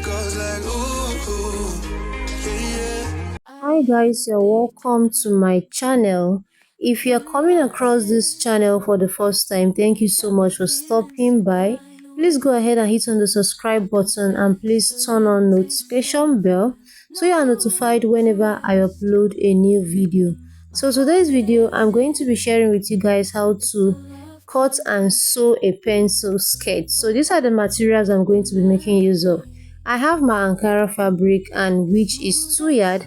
goes like Hi guys, you're welcome to my channel. If you're coming across this channel for the first time, thank you so much for stopping by. Please go ahead and hit on the subscribe button and please turn on notification bell so you are notified whenever I upload a new video. So today's video, I'm going to be sharing with you guys how to cut and sew a pencil skirt. So these are the materials I'm going to be making use of. I have my Ankara fabric, and which is 2 yard,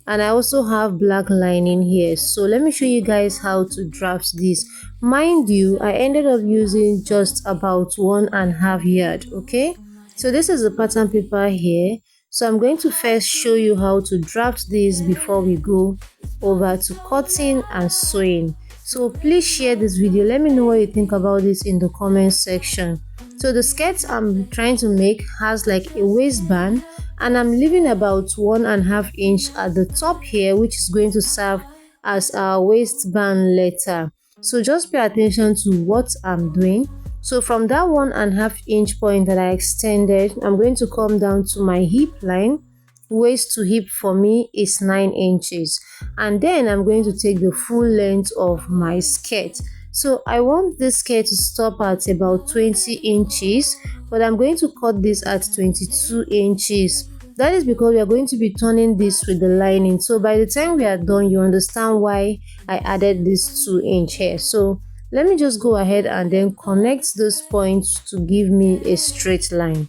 and I also have black lining here. So let me show you guys how to draft this. Mind you, I ended up using just about 1.5 yard. Okay, so this is the pattern paper here. So I'm going to first show you how to draft this before we go over to cutting and sewing. So please share this video. Let me know what you think about this in the comment section. So the skirt I'm trying to make has like a waistband, and I'm leaving about 1.5 inch at the top here, which is going to serve as our waistband later. So just pay attention to what I'm doing. So from that 1.5 inch point that I extended, I'm going to come down to my hip line. Waist to hip for me is 9 inches, and then I'm going to take the full length of my skirt. So I want this skirt to stop at about 20 inches, but I'm going to cut this at 22 inches. That is because we are going to be turning this with the lining. So by the time we are done, you understand why I added this 2-inch here. So let me just go ahead and then connect those points to give me a straight line.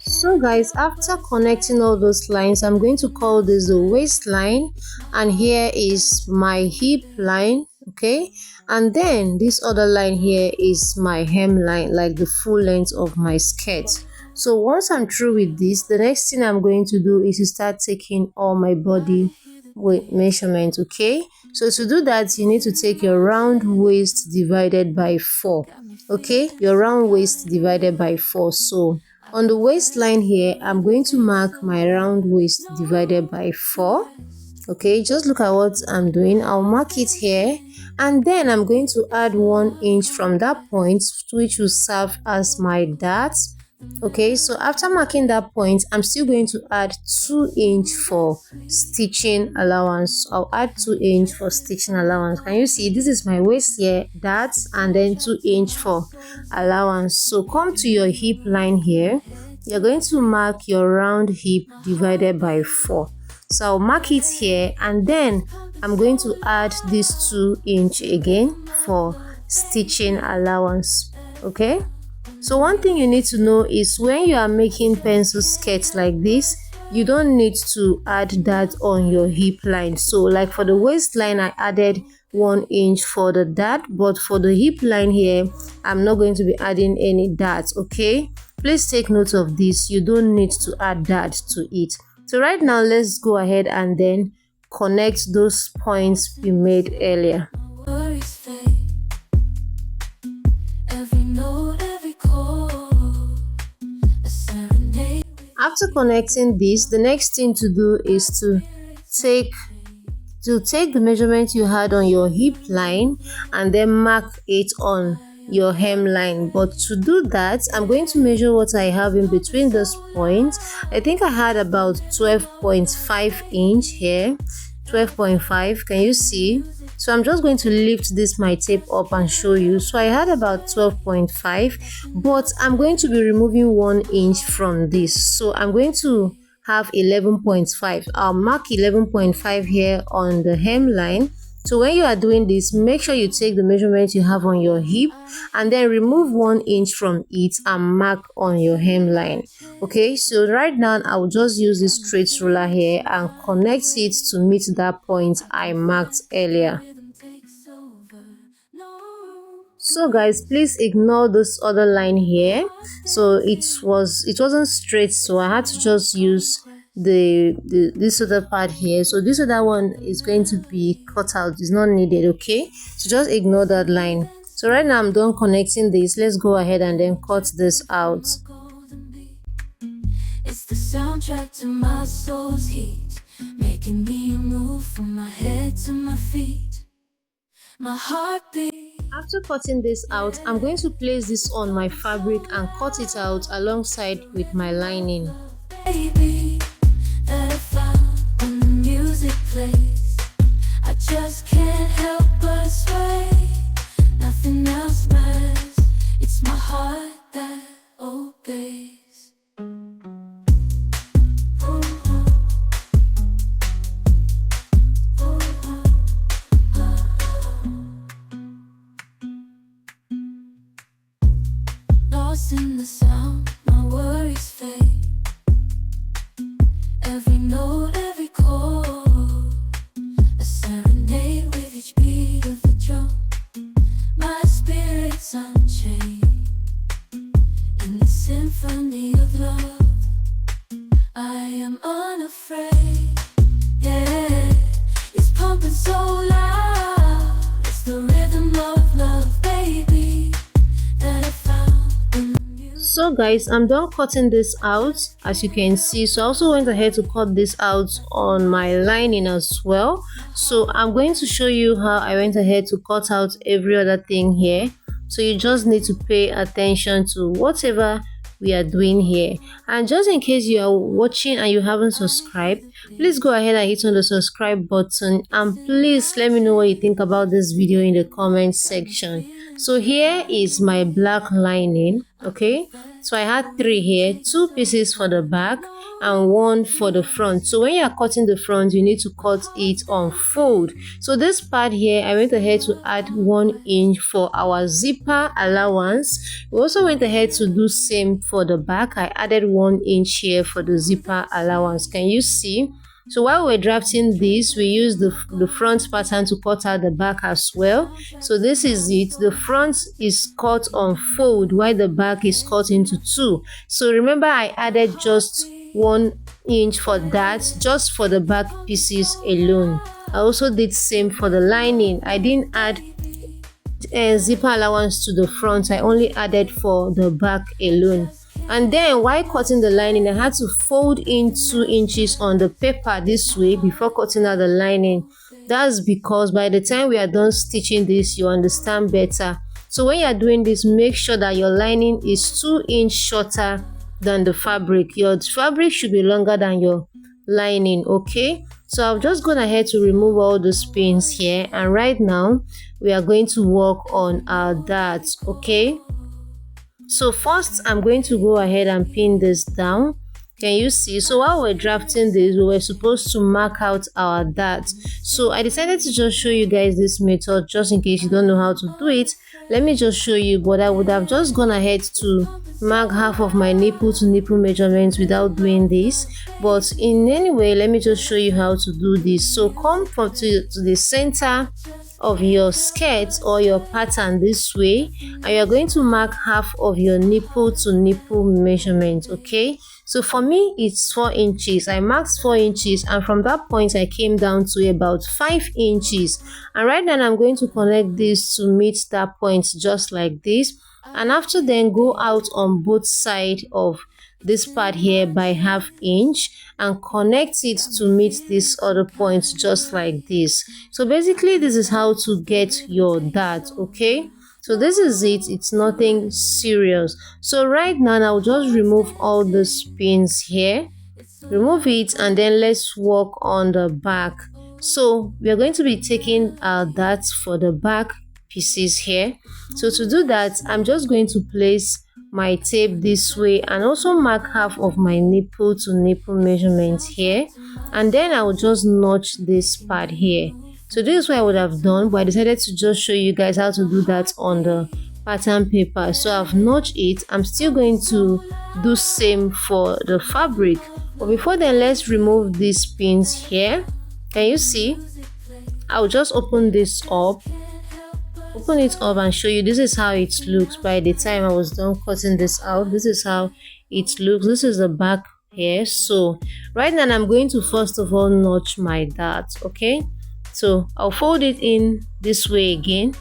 So guys, after connecting all those lines, I'm going to call this the waistline, and here is my hip line, okay, and then this other line here is my hemline, like the full length of my skirt. So once I'm through with this, the next thing I'm going to do is to start taking all my body weight measurement. Okay, so to do that, you need to take your round waist divided by 4. Okay, your round waist divided by 4. So on the waistline here, I'm going to mark my round waist divided by 4. Okay, just look at what I'm doing. I'll mark it here, and then I'm going to add 1 inch from that point, which will serve as my dart. Okay, so after marking that point, I'm still going to add 2 inch for stitching allowance. I'll add 2 inch for stitching allowance. Can you see? This is my waist here, that, and then 2 inch for allowance. So come to your hip line here. You're going to mark your round hip divided by 4. So I'll mark it here, and then I'm going to add this 2 inch again for stitching allowance. Okay, so one thing you need to know is when you are making pencil skirts like this, you don't need to add that on your hip line. So like for the waistline, I added 1 inch for the dart, but for the hip line here, I'm not going to be adding any darts. Okay, please take note of this. You don't need to add that to it. So right now, let's go ahead and then connect those points we made earlier. After connecting this, the next thing to do is to take the measurement you had on your hip line and then mark it on your hemline. But to do that, I'm going to measure what I have in between those points. I think I had about 12.5 inch here. 12.5, can you see? So I'm just going to lift this my tape up and show you. So I had about 12.5, but I'm going to be removing 1 inch from this. So I'm going to have 11.5. I'll mark 11.5 here on the hemline. So when you are doing this, make sure you take the measurement you have on your hip and then remove 1 inch from it and mark on your hemline. Okay, so right now I will just use this straight ruler here and connect it to meet that point I marked earlier. So guys, please ignore this other line here. So it wasn't straight, so I had to just use this other part here. So this other one is going to be cut out, it's not needed. Okay, so just ignore that line. So right now I'm done connecting this. Let's go ahead and then cut this out. It's the soundtrack to my soul's heat. making me move from my head to my feet. My heartbeat. After cutting this out, I'm going to place this on my fabric and cut it out alongside with my lining. Baby, that I found when the music plays, I just can't help but sway. Nothing else matters, it's my heart that obeys. Lost in the sound, my worries fade. Every note, every chord, a serenade with each beat of the drum. My spirit's unchained in the symphony of love. I am unafraid, yeah. It's pumping so loud. It's the rhythm of love, baby, that I found when the music. So guys, I'm done cutting this out, as you can see. So I also went ahead to cut this out on my lining as well. So I'm going to show you how I went ahead to cut out every other thing here. So you just need to pay attention to whatever we are doing here. And just in case you are watching and you haven't subscribed, please go ahead and hit on the subscribe button, and please let me know what you think about this video in the comment section. So here is my black lining. Okay, so I had 3 here, 2 pieces for the back and 1 for the front. So when you are cutting the front, you need to cut it on fold. So this part here, I went ahead to add 1 inch for our zipper allowance. We also went ahead to do same for the back. I added 1 inch here for the zipper allowance. Can you see? So while we're drafting this, we use the front pattern to cut out the back as well. So this is it. The front is cut on fold while the back is cut into 2. So remember, I added just 1 inch for that, just for the back pieces alone. I also did same for the lining. I didn't add zipper allowance to the front. I only added for the back alone. And then while cutting the lining, I had to fold in 2 inches on the paper this way before cutting out the lining. That's because by the time we are done stitching this, you understand better. So when you are doing this, make sure that your lining is 2 inches shorter than the fabric. Your fabric should be longer than your lining, okay? So I've just gone ahead to remove all the pins here, and right now we are going to work on our darts, okay? So first, I'm going to go ahead and pin this down. Can you see? So while we're drafting this, we were supposed to mark out our darts. So I decided to just show you guys this method, just in case you don't know how to do it. Let me just show you, but I would have just gone ahead to mark half of my nipple to nipple measurements without doing this. But in any way, let me just show you how to do this. So come to the center of your skirt or your pattern this way, and you're going to mark half of your nipple to nipple measurement, okay? So for me, it's 4 inches. I marked 4 inches, and from that point I came down to about 5 inches. And right now I'm going to connect this to meet that point, just like this. And after then, go out on both sides of this part here by ½ inch and connect it to meet this other point, just like this. So basically, this is how to get your dart, okay? So this is it. It's nothing serious. So right now I'll just remove all the pins here, remove it, and then let's work on the back. So we are going to be taking our darts for the back pieces here. So to do that, I'm just going to place my tape this way and also mark half of my nipple to nipple measurement here, and then I will just notch this part here. So this is what I would have done, but I decided to just show you guys how to do that on the pattern paper. So I've notched it. I'm still going to do same for the fabric, but before then, let's remove these pins here. Can you see? I'll just open this up, open it up and show you. This is how it looks by the time I was done cutting this out. This is how it looks. This is the back here. So right now I'm going to first of all notch my dart, okay? So I'll fold it in this way again,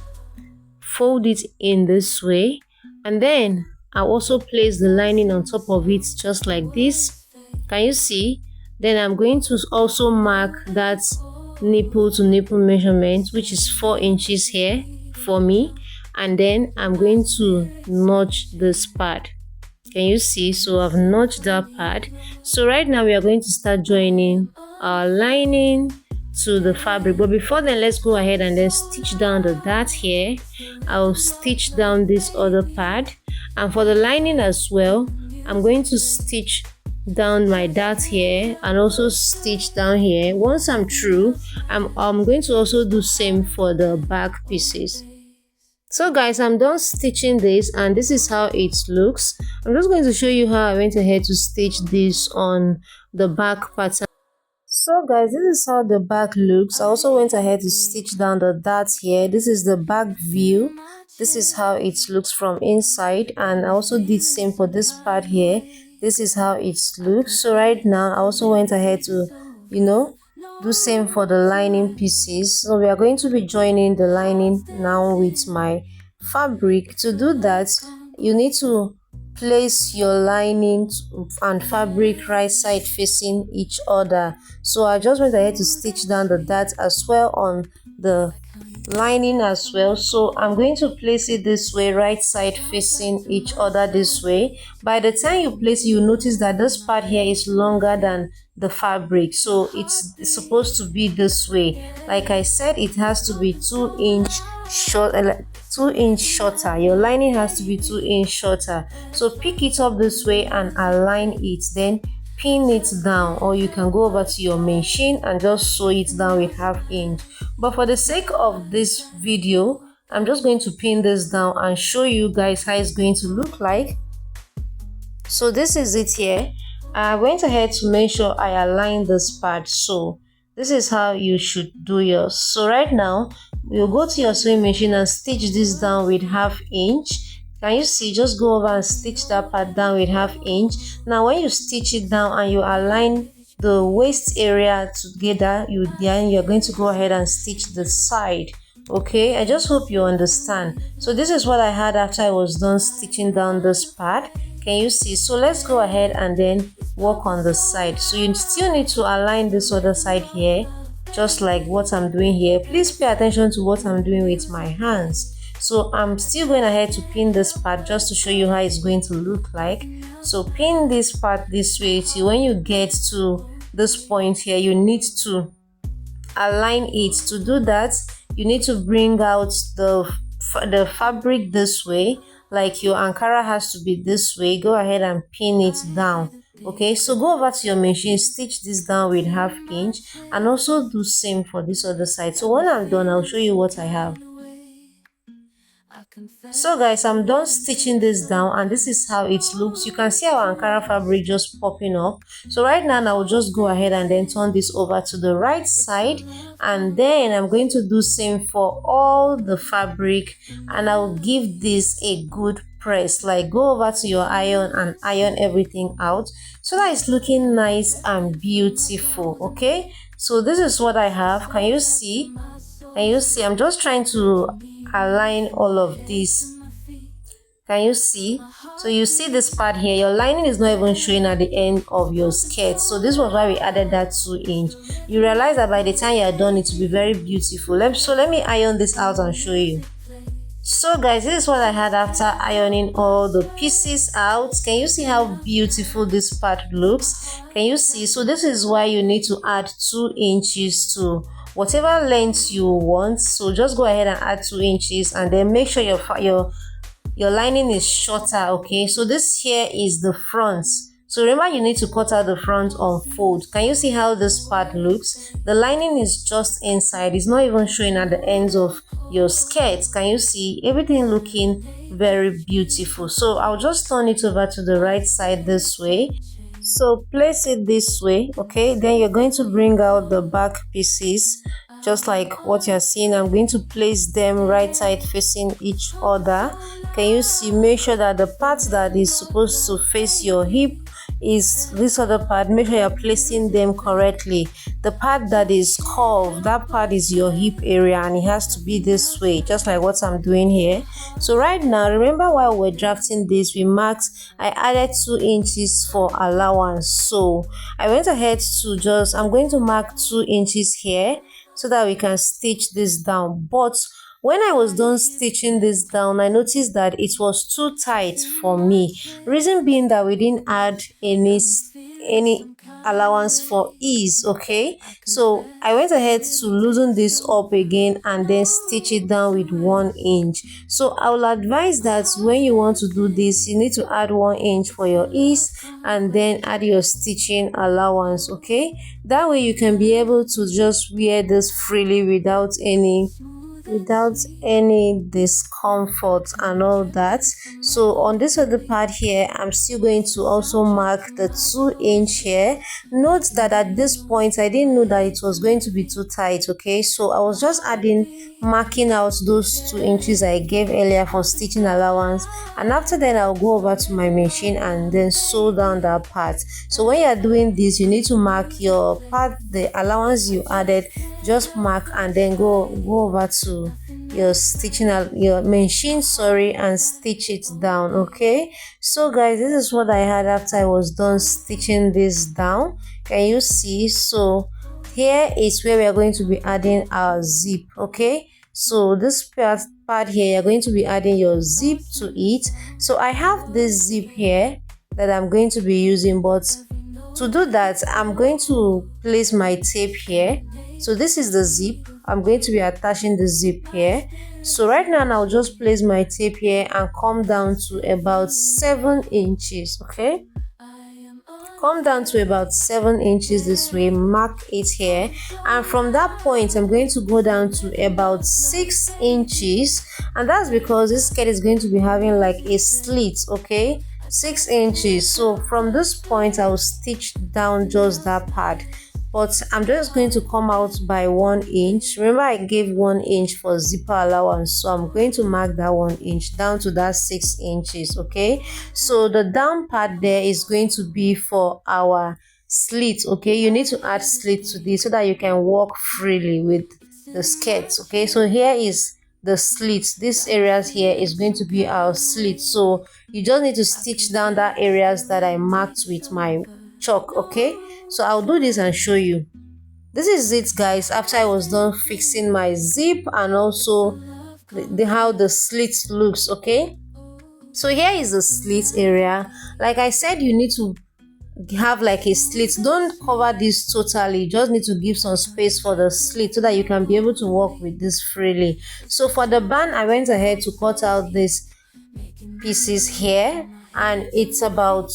fold it in this way, and then I'll also place the lining on top of it, just like this. Can you see? Then I'm going to also mark that nipple to nipple measurement, which is 4 inches here for me, and then I'm going to notch this part. Can you see? So I've notched that part. So right now we are going to start joining our lining to the fabric, but before then let's go ahead and then stitch down the dart here. I'll stitch down this other part, and for the lining as well, I'm going to stitch down my dart here and also stitch down here. Once I'm through, I'm going to also do same for the back pieces. So guys, I'm done stitching this and this is how it looks. I'm just going to show you how I went ahead to stitch this on the back pattern. So guys, this is how the back looks. I also went ahead to stitch down the darts here. This is the back view. This is how it looks from inside, and I also did same for this part here. This is how it looks. So right now I also went ahead to do same for the lining pieces. So we are going to be joining the lining now with my fabric. To do that, you need to place your lining and fabric right side facing each other. So I just went ahead to stitch down the dart as well on the lining as well. So I'm going to place it this way, right side facing each other this way. By the time you place it, you notice that this part here is longer than the fabric, so it's supposed to be this way. Like I said, it has to be 2 inch short, 2 inch shorter. Your lining has to be 2 inch shorter. So pick it up this way and align it, then pin it down, or you can go over to your machine and just sew it down with 1/2 inch. But for the sake of this video, I'm just going to pin this down and show you guys how it's going to look like. So this is it here. I went ahead to make sure I align this part. So this is how you should do yours. So right now you'll go to your sewing machine and stitch this down with 1/2 inch. Can you see? Just go over and stitch that part down with 1/2 inch. Now when you stitch it down and you align the waist area together, you're going to go ahead and stitch the side. Okay, I just hope you understand. So this is what I had after I was done stitching down this part. Can you see? So let's go ahead and then work on the side. So you still need to align this other side here, just like what I'm doing here. Please pay attention to what I'm doing with my hands. So I'm still going ahead to pin this part just to show you how it's going to look like. So pin this part this way till when you get to this point here, you need to align it. To do that, you need to bring out the fabric this way. Like your Ankara has to be this way. Go ahead and pin it down. Okay, so go over to your machine, stitch this down with 1/2 inch, and also do same for this other side. So when I'm done, I'll show you what I have. So guys, I'm done stitching this down and this is how it looks. You can see our Ankara fabric just popping up. So right now I will just go ahead and then turn this over to the right side, and then I'm going to do same for all the fabric, and I will give this a good press. Like go over to your iron and iron everything out so that it's looking nice and beautiful. Okay, so this is what I have. Can you see? I'm just trying to align all of this. Can you see? So you see this part here, your lining is not even showing at the end of your skirt. So this was why we added that 2 inch. You realize that by the time you are done, it will be very beautiful. So let me iron this out and show you. So guys, this is what I had after ironing all the pieces out. Can you see how beautiful this part looks? Can you see? So this is why you need to add 2 inches to whatever length you want. So just go ahead and add 2 inches, and then make sure your lining is shorter. Okay, so this here is the front. So remember, you need to cut out the front on fold. Can you see how this part looks? The lining is just inside. It's not even showing at the ends of your skirt. Can you see? Everything looking very beautiful. So I'll just turn it over to the right side this way. So place it this way. Okay, then you're going to bring out the back pieces just like what you're seeing. I'm going to place them right side facing each other. Can you see? Make sure that the part that is supposed to face your hip, is this other part. Make sure you're placing them correctly. The part that is curved, that part is your hip area, and it has to be this way, just like what I'm doing here. So right now, remember while we're drafting this, we marked, I added 2 inches for allowance. So I went ahead to I'm going to mark 2 inches here so that we can stitch this down. But when I was done stitching this down, I noticed that it was too tight for me. Reason being that we didn't add any allowance for ease. Okay, so I went ahead to loosen this up again and then stitch it down with 1 inch. So I will advise that when you want to do this, you need to add 1 inch for your ease and then add your stitching allowance. Okay, that way you can be able to just wear this freely without any discomfort and all that. So on this other part here, I'm still going to also mark the 2 inch here. Note that at this point I didn't know that it was going to be too tight. Okay, so I was just marking out those 2 inches I gave earlier for stitching allowance, and after then I'll go over to my machine and then sew down that part. So when you're doing this, you need to mark your part, the allowance you added, just mark and then go over to your machine, and stitch it down. Okay, so guys, this is what I had after I was done stitching this down. Can you see? So here is where we are going to be adding our zip. Okay, so this part here, you're going to be adding your zip to it. So I have this zip here that I'm going to be using, but to do that, I'm going to place my tape here. So this is the zip. I'm going to be attaching the zip here. So right now I'll just place my tape here and come down to about 7 inches. Okay, come down to about 7 inches this way, mark it here, and from that point I'm going to go down to about 6 inches, and that's because this skirt is going to be having like a slit. Okay, 6 inches. So from this point I will stitch down just that part, but I'm just going to come out by 1 inch. Remember I gave 1 inch for zipper allowance, so I'm going to mark that 1 inch down to that 6 inches. Okay, so the down part there is going to be for our slit. Okay, you need to add slit to this so that you can walk freely with the skirt. Okay, so here is the slit. This areas here is going to be our slit, so you just need to stitch down that areas that I marked with my chalk. Okay, so I'll do this and show you. This is it, guys, after I was done fixing my zip and also how the slit looks. Okay, so here is the slit area. Like I said, you need to have like a slit. Don't cover this totally, you just need to give some space for the slit so that you can be able to work with this freely. So for the band, I went ahead to cut out these pieces here, and it's about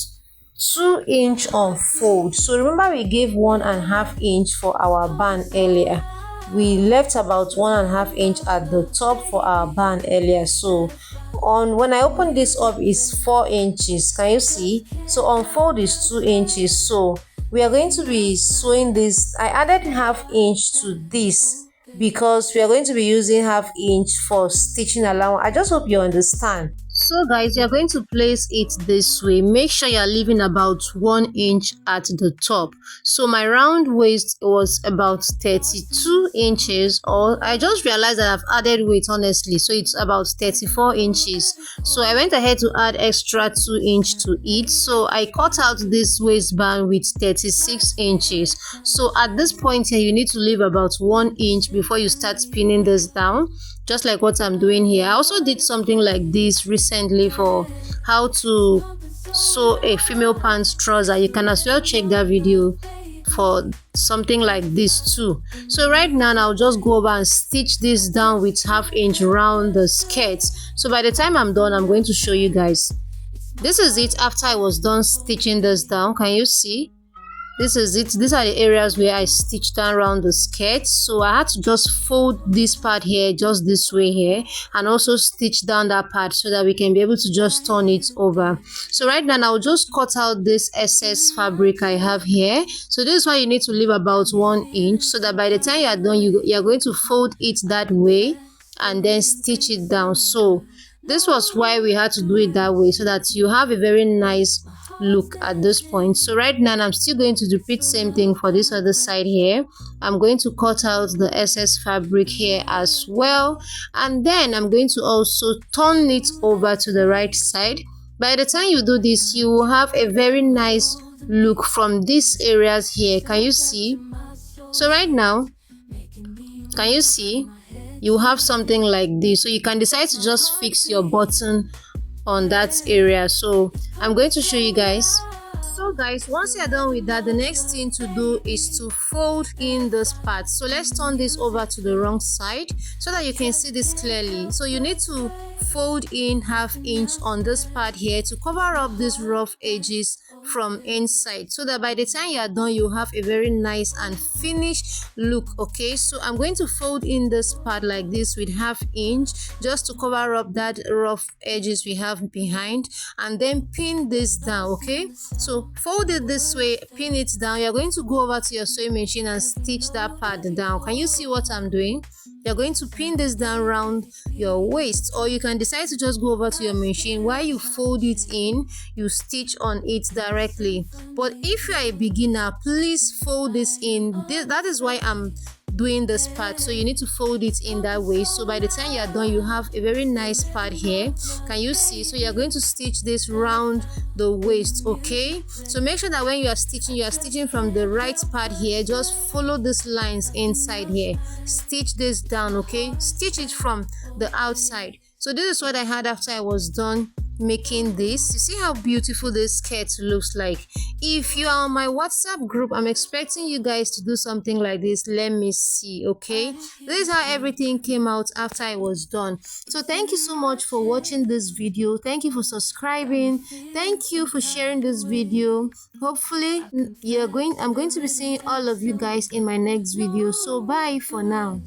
2 inch on fold. So remember we gave 1.5 inch for our band earlier. We left about 1.5 inch at the top for our band earlier. So when I open this up is 4 inches. Can you see? So on fold is 2 inches. So we are going to be sewing this. I added 1/2 inch to this because we are going to be using 1/2 inch for stitching allowance. I just hope you understand. So guys, you're going to place it this way. Make sure you're leaving about 1 inch at the top. So my round waist was about 32 inches, or I just realized that I've added weight honestly, so it's about 34 inches. So I went ahead to add extra 2 inch to it. So I cut out this waistband with 36 inches. So at this point here, you need to leave about 1 inch before you start pinning this down, just like what I'm doing here. I also did something like this recently for how to sew a female pants trouser. You can as well check that video for something like this too. So right now I'll just go over and stitch this down with 1/2 inch around the skirt. So by the time I'm done, I'm going to show you guys. This is it after I was done stitching this down. Can you see? This is it. These are the areas where I stitched down around the skirt. So I had to just fold this part here just this way here, and also stitch down that part so that we can be able to just turn it over. So right now I'll just cut out this excess fabric I have here. So this is why you need to leave about 1 inch, so that by the time you are done, you're going to fold it that way and then stitch it down. So this was why we had to do it that way, so that you have a very nice look at this point. So right now I'm still going to repeat same thing for this other side here. I'm going to cut out the excess fabric here as well, and then I'm going to also turn it over to the right side. By the time you do this, you will have a very nice look from these areas here. Can you see? So right now, can you see? You have something like this. So you can decide to just fix your button on that area. So I'm going to show you guys. So guys, once you're done with that, the next thing to do is to fold in this part. So let's turn this over to the wrong side so that you can see this clearly. So you need to fold in 1/2 inch on this part here to cover up these rough edges from inside, so that by the time you are done, you have a very nice and finished look. Okay, so I'm going to fold in this part like this with 1/2 inch just to cover up that rough edges we have behind, and then pin this down. Okay, so fold it this way, pin it down. You're going to go over to your sewing machine and stitch that part down. Can you see what I'm doing? You're going to pin this down around your waist, or you can decide to just go over to your machine. While you fold it in, you stitch on it directly. But if you're a beginner, please fold this in. That is why I'm doing this part. So you need to fold it in that way, so by the time you are done, you have a very nice part here. Can you see? So you're going to stitch this round the waist. Okay, so make sure that when you are stitching from the right part here. Just follow these lines inside here, stitch this down. Okay, stitch it from the outside. So this is what I had after I was done making this. You see how beautiful this skirt looks like. If you are on my WhatsApp group, I'm expecting you guys to do something like this. Let me see. Okay, this is how everything came out after I was done. So thank you so much for watching this video. Thank you for subscribing. Thank you for sharing this video. Hopefully I'm going to be seeing all of you guys in my next video. So bye for now.